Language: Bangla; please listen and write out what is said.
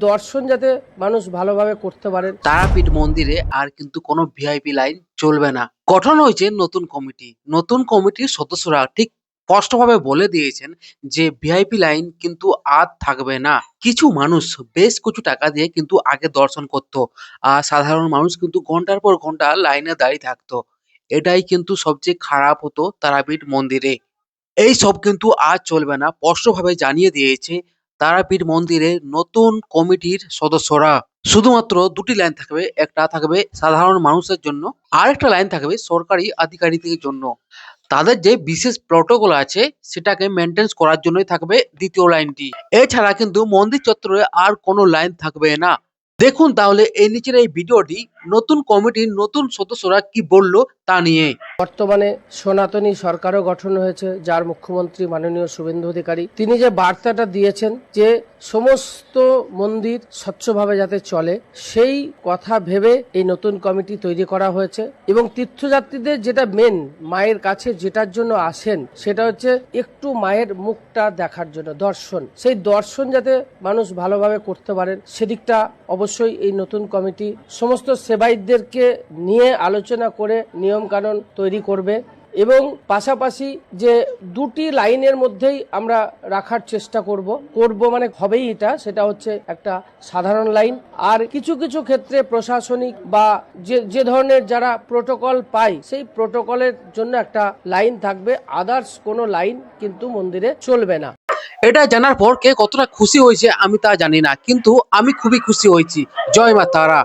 দর্শন যাতে মানুষ ভালোভাবে করতে পারেন। তারাপীঠ মন্দিরে আর কিন্তু কোনো ভিআইপি লাইন চলবে না। গঠন হয়েছে নতুন কমিটি। নতুন কমিটির সদস্যরা ঠিক স্পষ্টভাবে বলে দিয়েছেন যে ভিআইপি লাইন কিন্তু আর থাকবে না। কিছু মানুষ বেশ কিছু টাকা দিয়ে কিন্তু আগে দর্শন করত, আর সাধারণ মানুষ কিন্তু ঘন্টার পর ঘন্টা লাইনে দাঁড়িয়ে থাকতো। এটাই কিন্তু সবচেয়ে খারাপ হতো তারাপীঠ মন্দিরে। এই সব কিন্তু আর চলবে না, স্পষ্টভাবে জানিয়ে দিয়েছে তারাপীঠ মন্দিরের নতুন কমিটির সদস্যরা। শুধুমাত্র দুটি লাইন থাকবে, একটা থাকবে সাধারণ মানুষের জন্য, আর একটা লাইন থাকবে সরকারি আধিকারিকদের জন্য। তাদের যে বিশেষ প্রটোকল আছে সেটাকে মেনটেন করার জন্যই থাকবে দ্বিতীয় লাইনটি। এছাড়া কিন্তু মন্দির চত্বরে আর কোনো লাইন থাকবে না। দেখুন তাহলে এই নিচের এই ভিডিওটি নতুন কমিটির নতুন সদস্যরা কি বললো তা নিয়ে। বর্তমানে সনাতনী সরকারও গঠন হয়েছে, যার মুখ্যমন্ত্রী মাননীয় শুভেন্দু অধিকারী। তিনি যে বার্তাটা দিয়েছেন যে সমস্ত মন্দির স্বচ্ছভাবে যাতে চলে, সেই কথা ভেবে এই নতুন কমিটি তৈরি করা হয়েছে। এবং তীর্থযাত্রীদের যেটা মেন, মায়ের কাছে যেটার জন্য আসেন, সেটা হচ্ছে একটু মায়ের মুখটা দেখার জন্য, দর্শন। সেই দর্শন যাতে মানুষ ভালোভাবে করতে পারেন, সেদিকটা অবশ্যই এই নতুন কমিটি সমস্ত সেবায়িতদেরকে নিয়ে আলোচনা করে নিয়ম কানুন তৈরি করবে। এবং পাশাপাশি যে দুটি লাইনের মধ্যেই আমরা রাখার চেষ্টা করব মানে হবেই এটা, সেটা হচ্ছে একটা সাধারণ লাইন, আর কিছু কিছু ক্ষেত্রে প্রশাসনিক বা যে ধরনের যারা প্রোটোকল পায় সেই প্রোটোকলের জন্য একটা লাইন থাকবে। আদার্স কোনো লাইন কিন্তু মন্দিরে চলবে না। এটা জানার পর কে কতটা খুশি হয়েছে আমি তা জানি না, কিন্তু আমি খুবই খুশি হয়েছি। জয় মা তারা।